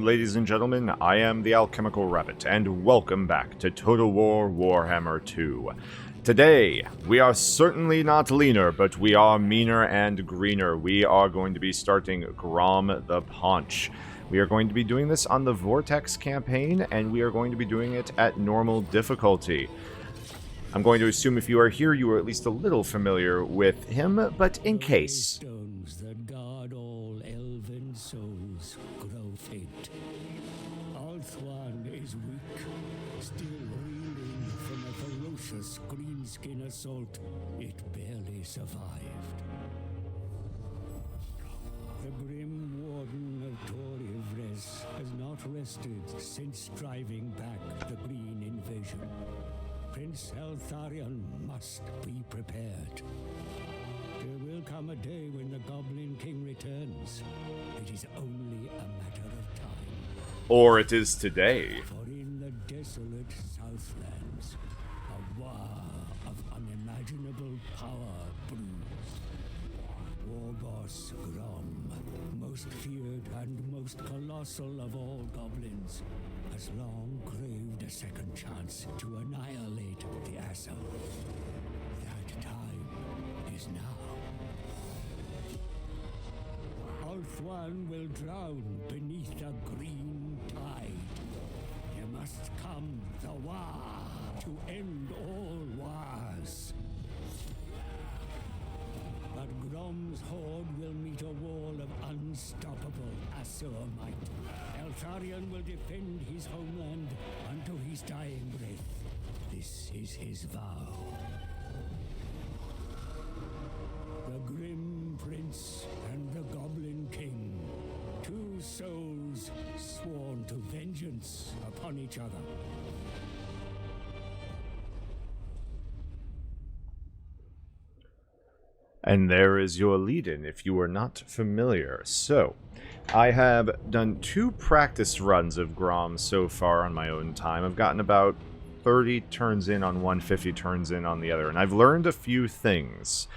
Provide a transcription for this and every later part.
ladies and gentlemen, I am the Alchemical Rabbit, and welcome back to Total War Warhammer 2. Today, we are certainly not leaner, but we are meaner and greener. We are going to be starting Grom the Paunch. We are going to be doing this on the Vortex campaign, and we are going to be doing it at normal difficulty. I'm going to assume if you are here, you are at least a little familiar with him, but in case. Stones that guard all elven souls grow faint. Althwan is weak, still reeling from a ferocious greenskin assault. It barely survived. The grim warden of Torivres has not rested since driving back the green invasion. Prince Eltharion must be prepared. There will come a day when the Goblin King returns. It is only a matter of time. Or it is today. For in the desolate Southlands, a war of unimaginable power brews. War boss Grom, most feared and most colossal of all goblins, has long craved a second chance to annihilate the asshole. That time is now. Althwan will drown beneath a green tide. There must come the war to end all wars. But Grom's horde will meet a wall of unstoppable Asur might. Eltharion will defend his homeland until his dying breath. This is his vow. The Grim Prince and the Goblin King. Two souls sworn to vengeance upon each other. And there is your lead-in if you are not familiar. So, I have done 2 practice runs of Grom so far on my own time. I've gotten about 30 turns in on one, 50 turns in on the other, and I've learned a few things.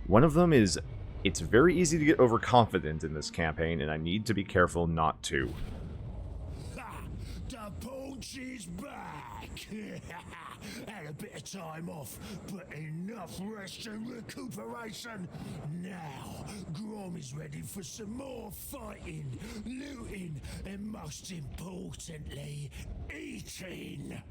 One of them is, it's very easy to get overconfident in this campaign, and I need to be careful not to. The Paunch is back! Had a bit of time off, but enough rest and recuperation. Now, Grom is ready for some more fighting, looting, and most importantly, eating.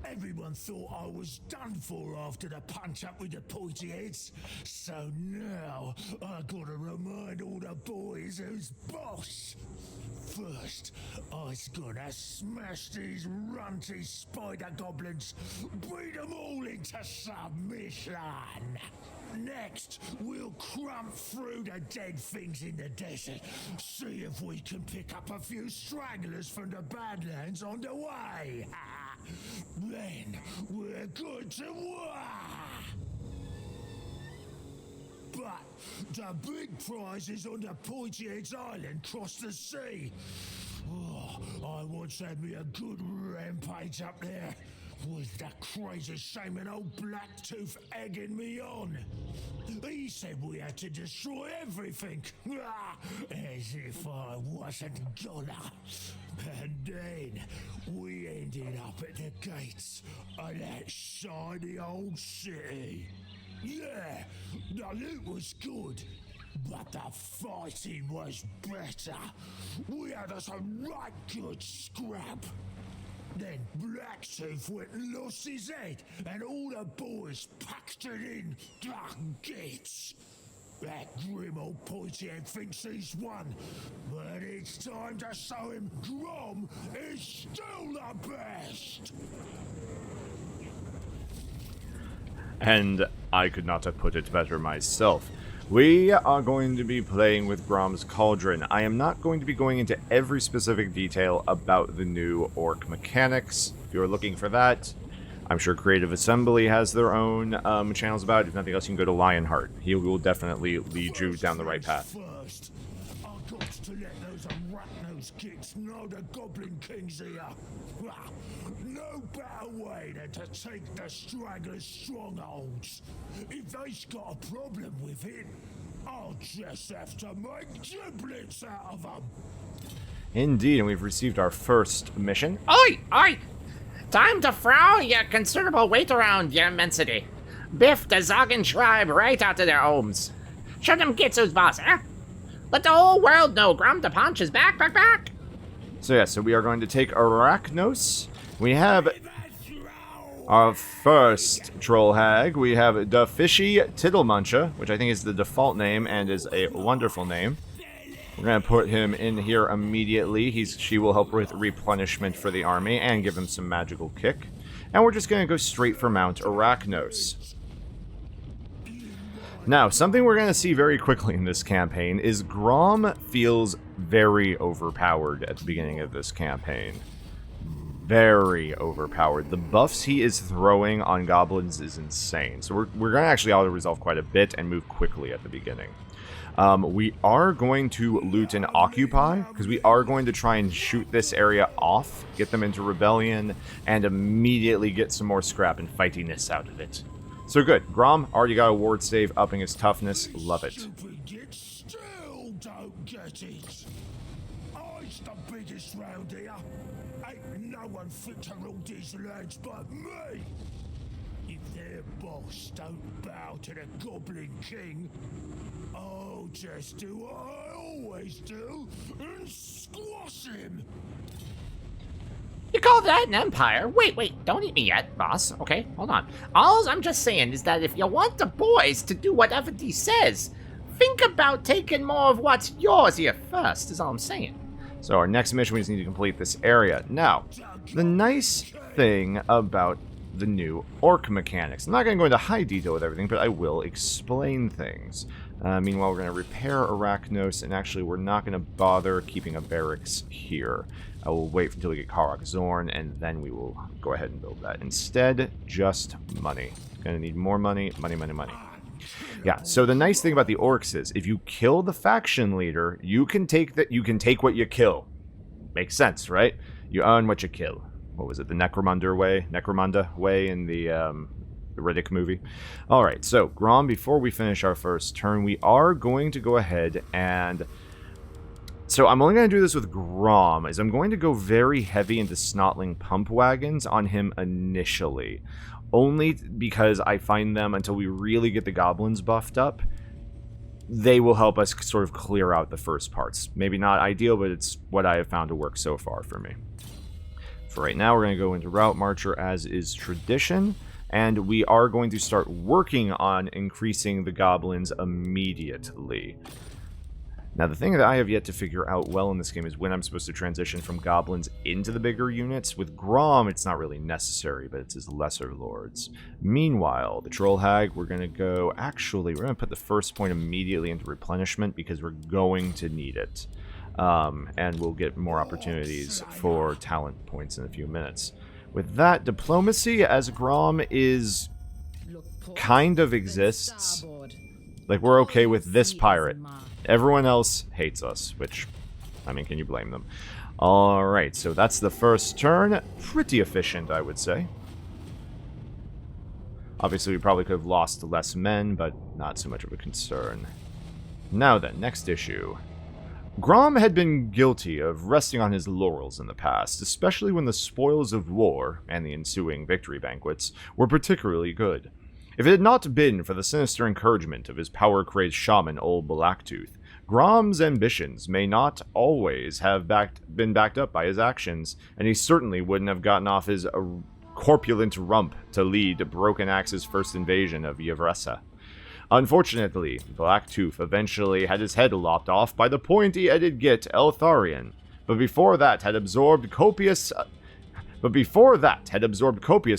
Everyone thought I was done for after the punch up with the pointy heads. So now, I gotta remind all the boys who's boss. First, I's gonna smash these runty spider goblins, beat them all into submission. Next, we'll crump through the dead things in the desert, see if we can pick up a few stragglers from the Badlands on the way. Then, we're good to war. But the big prize is on the Pointy Heads Island across the sea. Oh, I once had me a good rampage up there, with the crazy shaman old Blacktooth egging me on. He said we had to destroy everything, as if I wasn't gonna. And then we ended up at the gates of that shiny old city. Yeah, the loot was good, but the fighting was better. We had us a right good scrap. Then Blacktooth went and lost his head, and all the boys packed it in gates. That grim old pointy head thinks he's won, but it's time to show him Grom is still the best. And I could not have put it better myself. We are going to be playing with Grom's Cauldron. I am not going to be going into every specific detail about the new orc mechanics. If you're looking for that, I'm sure Creative Assembly has their own channels about it. If nothing else, you can go to Lionheart. He will definitely lead you down the right path. First, I've got to let those rat-nosed kids know the Goblin King's here. No better way than to take the stragglers' strongholds. If they've got a problem with it, I'll just have to make giblets out of them. Indeed, and we've received our first mission. Oi! Oi! Time to throw your considerable weight around, your immensity. Biff the Zoggin tribe right out of their homes. Show them Gitsu's boss, eh? Let the whole world know Grom the Paunch is back. So yeah, so we are going to take Arachnos. We have our first troll hag. We have the Fishy Tittlemuncher, which I think is the default name and is a wonderful name. We're going to put him in here immediately. She will help with replenishment for the army and give him some magical kick. And we're just going to go straight for Mount Arachnos. Now, something we're going to see very quickly in this campaign is Grom feels very overpowered at the beginning of this campaign. Very overpowered. The buffs he is throwing on goblins is insane. So we're going to actually auto-resolve quite a bit and move quickly at the beginning. We are going to loot and occupy, because we are going to try and shoot this area off, get them into rebellion, and immediately get some more scrap and fightiness out of it. So good. Grom already got a ward save, upping his toughness. Love it. Stupid git still don't get it. I's the biggest round here. Ain't no one fit to rule these lands but me. If their boss don't bow to the Goblin King, I'll just do what I always do and squash him. You call that an empire? Wait, don't eat me yet, boss. Okay, hold on. All I'm just saying is that if you want the boys to do whatever he says, think about taking more of what's yours here first, is all I'm saying. So our next mission, we just need to complete this area. Now, the nice thing about the new orc mechanics, I'm not going to go into high detail with everything, but I will explain things. Meanwhile, we're going to repair Arachnos, and actually we're not going to bother keeping a barracks here. I will wait until we get Karak Zorn, and then we will go ahead and build that. Instead, just money. Going to need more money, money. Yeah, so the nice thing about the orcs is, if you kill the faction leader, you can take what you kill. Makes sense, right? You earn what you kill. What was it, the Necromunda way in the Riddick movie? Alright, so, Grom, before we finish our first turn, we are going to go ahead and... So I'm only going to do this with Grom, is I'm going to go very heavy into Snotling pump wagons on him initially. Only because I find them, until we really get the goblins buffed up, they will help us sort of clear out the first parts. Maybe not ideal, but it's what I have found to work so far for me. For right now, we're going to go into Route Marcher as is tradition, and we are going to start working on increasing the goblins immediately. Now, the thing that I have yet to figure out well in this game is when I'm supposed to transition from goblins into the bigger units. With Grom, it's not really necessary, but it's his lesser lords. Meanwhile, the Troll Hag, we're going to go... Actually, we're going to put the first point immediately into replenishment because we're going to need it. And we'll get more opportunities for talent points in a few minutes. With that, diplomacy as Grom is... kind of exists. Like, we're okay with this pirate. Everyone else hates us, which, I mean, can you blame them? Alright, so that's the first turn. Pretty efficient, I would say. Obviously, we probably could have lost less men, but not so much of a concern. Now then, next issue. Grom had been guilty of resting on his laurels in the past, especially when the spoils of war, and the ensuing victory banquets, were particularly good. If it had not been for the sinister encouragement of his power-crazed shaman, Old Blacktooth, Grom's ambitions may not always have been backed up by his actions, and he certainly wouldn't have gotten off his corpulent rump to lead Broken Axe's first invasion of Yavressa. Unfortunately, Blacktooth eventually had his head lopped off by the pointy-headed git Eltharion, but before that had absorbed copious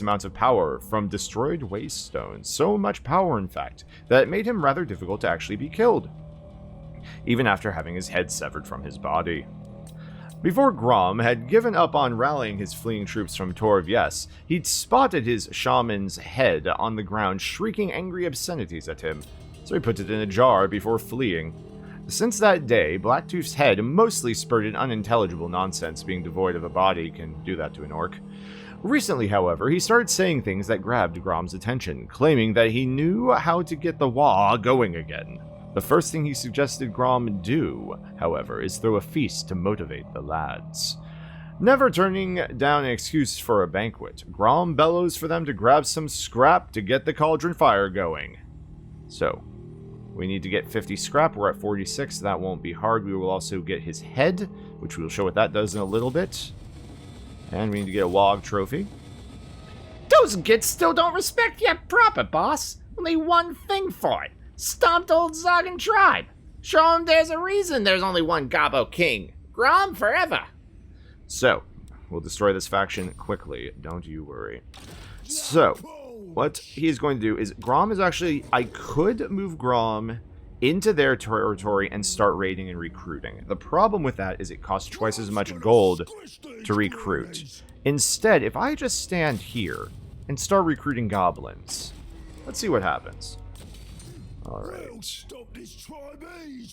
amounts of power from destroyed wastestones. So much power, in fact, that it made him rather difficult to actually be killed, even after having his head severed from his body. Before Grom had given up on rallying his fleeing troops from Torv, he'd spotted his shaman's head on the ground, shrieking angry obscenities at him, so he put it in a jar before fleeing. Since that day, Blacktooth's head mostly spurted unintelligible nonsense. Being devoid of a body can do that to an orc. Recently, however, he started saying things that grabbed Grom's attention, claiming that he knew how to get the Wa going again. The first thing he suggested Grom do, however, is throw a feast to motivate the lads. Never turning down an excuse for a banquet, Grom bellows for them to grab some scrap to get the cauldron fire going. So, we need to get 50 scrap. We're at 46. That won't be hard. We will also get his head, which we'll show what that does in a little bit. And we need to get a Wog trophy. Those kids still don't respect you proper, boss. Only one thing for it. Stomped old Zoggin tribe. Show 'em there's a reason there's only one Gobbo King. Grom forever. So, we'll destroy this faction quickly. Don't you worry. So, what he's going to do is, Grom is actually, I could move Grom into their territory and start raiding and recruiting. The problem with that is it costs twice as much gold to recruit. Instead, if I just stand here and start recruiting goblins, let's see what happens. Alright.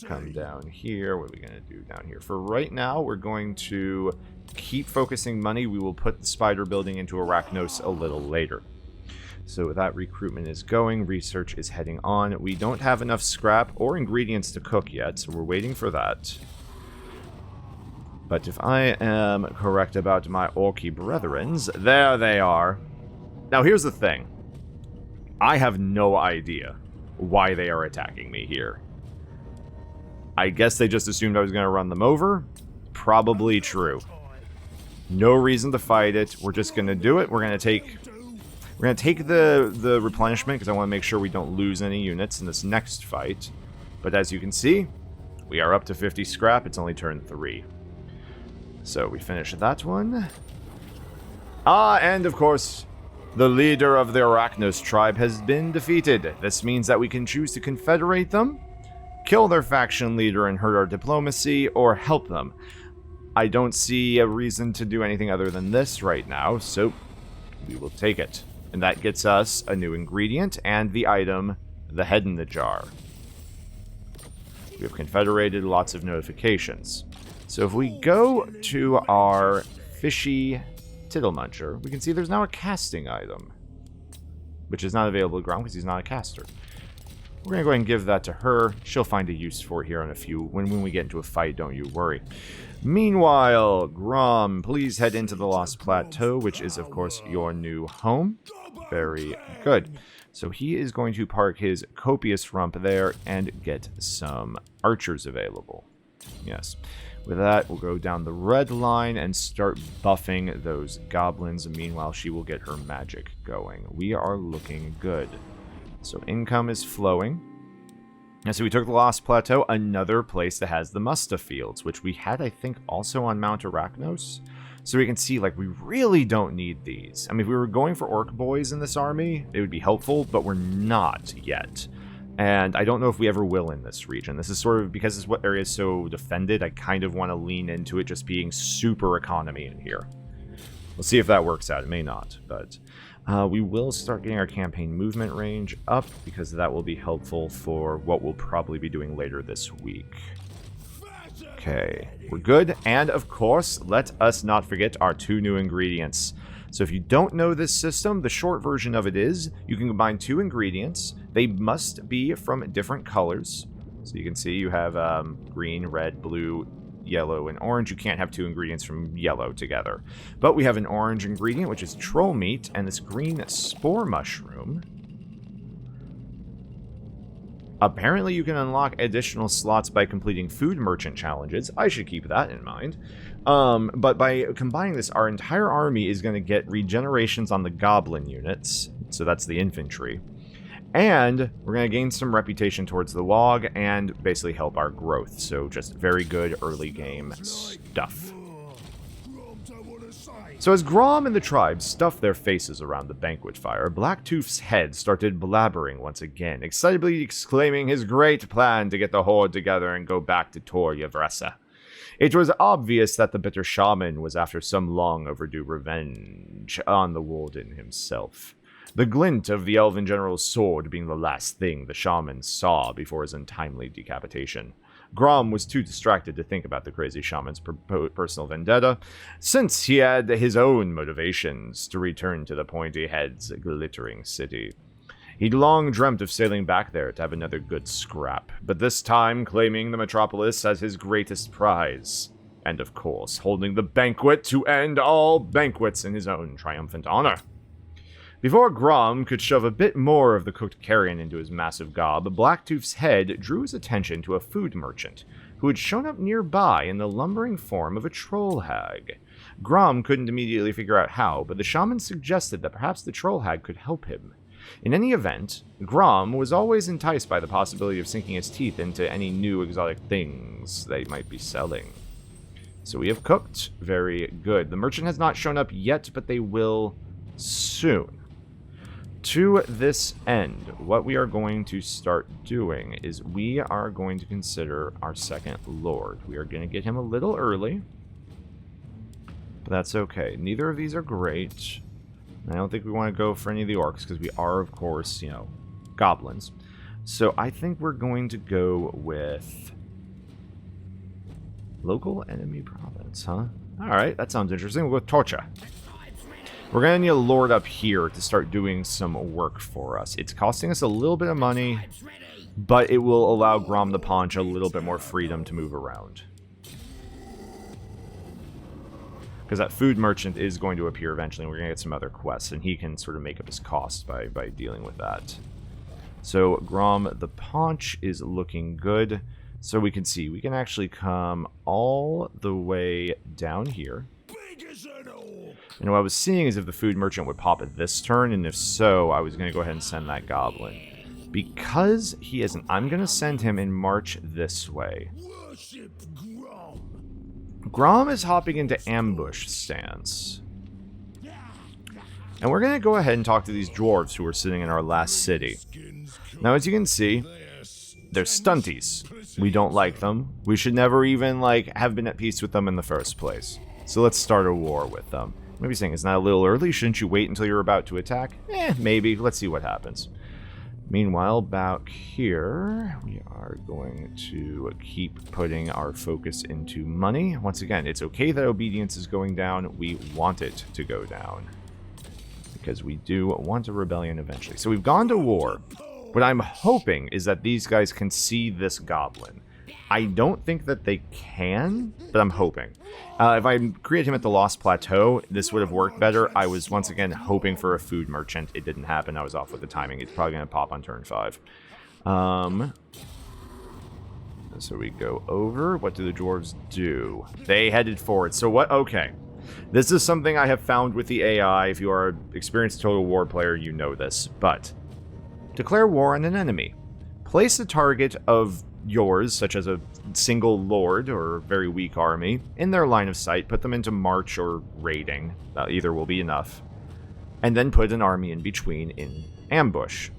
Come down here. What are we going to do down here? For right now, we're going to keep focusing money. We will put the spider building into Arachnos a little later. So that recruitment is going. Research is heading on. We don't have enough scrap or ingredients to cook yet, so we're waiting for that. But if I am correct about my Orky brethrens, there they are. Now here's the thing. I have no idea why they are attacking me here. I guess they just assumed I was going to run them over. Probably true. No reason to fight it. We're just going to do it. We're going to take the replenishment because I want to make sure we don't lose any units in this next fight. But as you can see, we are up to 50 scrap. It's only turn 3. So we finish that one. And of course, the leader of the Arachnos tribe has been defeated. This means that we can choose to confederate them, kill their faction leader and hurt our diplomacy, or help them. I don't see a reason to do anything other than this right now, so we will take it. And that gets us a new ingredient and the item, the head in the jar. We have confederated lots of notifications. So if we go to our fishy Tittle Muncher, we can see there's now a casting item, which is not available to Grom because he's not a caster. We're going to go ahead and give that to her. She'll find a use for here in a few. When we get into a fight, don't you worry. Meanwhile, Grom, please head into the Lost Plateau, which is, of course, your new home. Very good. So he is going to park his copious rump there and get some archers available. Yes. With that, we'll go down the red line and start buffing those goblins. Meanwhile, she will get her magic going. We are looking good. So income is flowing. And so we took the Lost Plateau, another place that has the Musta Fields, which we had, I think, also on Mount Arachnos. So we can see, like, we really don't need these. I mean, if we were going for Orc Boys in this army, it would be helpful, but we're not yet. And I don't know if we ever will in this region. This is sort of, because this area is so defended, I kind of want to lean into it just being super economy in here. We'll see if that works out. It may not, but we will start getting our campaign movement range up because that will be helpful for what we'll probably be doing later this week. Okay, we're good. And of course, let us not forget our 2 new ingredients. So if you don't know this system, the short version of it is you can combine 2 ingredients. They must be from different colors. So you can see you have green, red, blue, yellow, and orange. You can't have 2 ingredients from yellow together. But we have an orange ingredient, which is troll meat, and this green spore mushroom. Apparently you can unlock additional slots by completing food merchant challenges. I should keep that in mind. But by combining this, our entire army is going to get regenerations on the goblin units. So that's the infantry. And we're going to gain some reputation towards the Wog and basically help our growth. So just very good early game stuff. So as Grom and the tribe stuffed their faces around the banquet fire, Blacktooth's head started blabbering once again, excitedly exclaiming his great plan to get the horde together and go back to Tor Yavressa. It was obvious that the bitter shaman was after some long overdue revenge on the warden himself. The glint of the elven general's sword being the last thing the shaman saw before his untimely decapitation. Grom was too distracted to think about the crazy shaman's personal vendetta, since he had his own motivations to return to the pointy head's glittering city. He'd long dreamt of sailing back there to have another good scrap, but this time claiming the metropolis as his greatest prize. And of course, holding the banquet to end all banquets in his own triumphant honor. Before Grom could shove a bit more of the cooked carrion into his massive gob, Blacktooth's head drew his attention to a food merchant, who had shown up nearby in the lumbering form of a troll hag. Grom couldn't immediately figure out how, but the shaman suggested that perhaps the troll hag could help him. In any event, Grom was always enticed by the possibility of sinking his teeth into any new exotic things they might be selling. So we have cooked. Very good. The merchant has not shown up yet, but they will soon. To this end, what we are going to start doing is we are going to consider our second lord. We are going to get him a little early, but that's okay. Neither of these are great. I don't think we want to go for any of the orcs because we are, of course, goblins. So I think we're going to go with local enemy province, huh? Alright, that sounds interesting. We'll go with Torcha. We're going to need a lord up here to start doing some work for us. It's costing us a little bit of money, but it will allow Grom the Paunch a little bit more freedom to move around. Because that food merchant is going to appear eventually, and we're going to get some other quests, and he can sort of make up his cost by dealing with that. So Grom the Paunch is looking good. So we can see, we can actually come all the way down here. And what I was seeing is if the food merchant would pop at this turn, and if so, I was going to go ahead and send that goblin. Because he isn't, I'm going to send him and march this way. Grom is hopping into ambush stance. And we're going to go ahead and talk to these dwarves who are sitting in our last city. Now, as you can see, they're stunties. We don't like them. We should never even, have been at peace with them in the first place. So let's start a war with them. Maybe saying, isn't that a little early? Shouldn't you wait until you're about to attack? Maybe. Let's see what happens. Meanwhile, back here, we are going to keep putting our focus into money. Once again, it's okay that obedience is going down. We want it to go down. Because we do want a rebellion eventually. So we've gone to war. What I'm hoping is that these guys can see this goblin. I don't think that they can, but I'm hoping. If I create him at the Lost Plateau, this would have worked better. I was, once again, hoping for a food merchant. It didn't happen. I was off with the timing. It's probably going to pop on turn 5. So we go over. What do the dwarves do? They headed forward. So what? Okay. This is something I have found with the AI. If you are an experienced Total War player, you know this. But declare war on an enemy. Place a target of yours, such as a single lord or very weak army, in their line of sight. Put them into march or raiding. Either will be enough. And then put an army in between in ambush.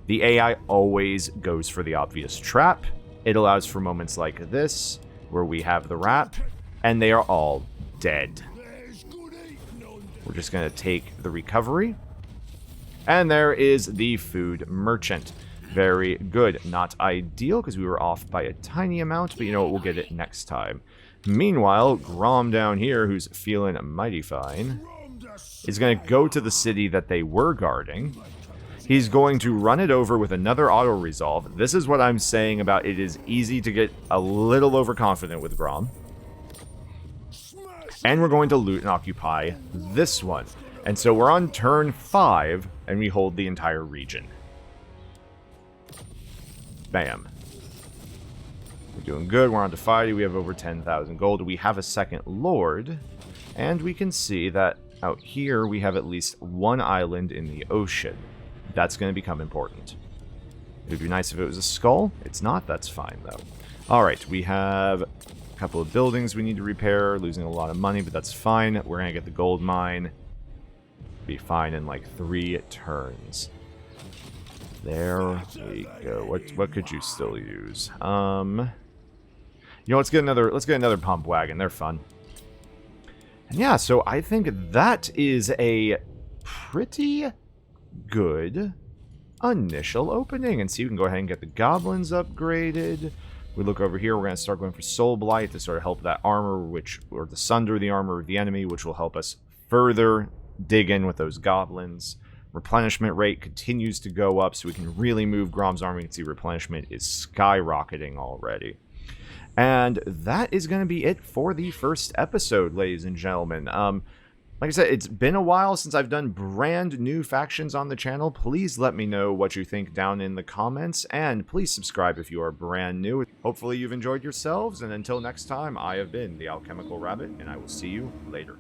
The AI always goes for the obvious trap. It allows for moments like this, where we have the wrap, and they are all dead. We're just going to take the recovery. And there is the food merchant. Very good. Not ideal, because we were off by a tiny amount, but you know what, we'll get it next time. Meanwhile, Grom down here, who's feeling mighty fine, is going to go to the city that they were guarding. He's going to run it over with another auto-resolve. This is what I'm saying about it is easy to get a little overconfident with Grom. And we're going to loot and occupy this one. And so we're on turn 5, and we hold the entire region. Bam. We're doing good. We're on to 5. We have over 10,000 gold. We have a second lord. And we can see that out here we have at least one island in the ocean. That's going to become important. It would be nice if it was a skull. It's not. That's fine, though. Alright, we have a couple of buildings we need to repair. Losing a lot of money, but that's fine. We're going to get the gold mine. Be fine in like 3 turns. There we go. What could you still use? You know, let's get another pump wagon. They're fun. And yeah, so I think that is a pretty good initial opening. And see, we can go ahead and get the goblins upgraded. We look over here, we're going to start going for Soul Blight to sort of help that armor, or to sunder the armor of the enemy, which will help us further dig in with those goblins. replenishment rate continues to go up, so we can really move Grom's army. You can see replenishment is skyrocketing already. And that is going to be it for the first episode, ladies and gentlemen. Like I said, it's been a while since I've done brand new factions on the channel. Please let me know what you think down in the comments, and please subscribe if you are brand new. Hopefully you've enjoyed yourselves, and until next time, I have been the Alchemical Rabbit, and I will see you later.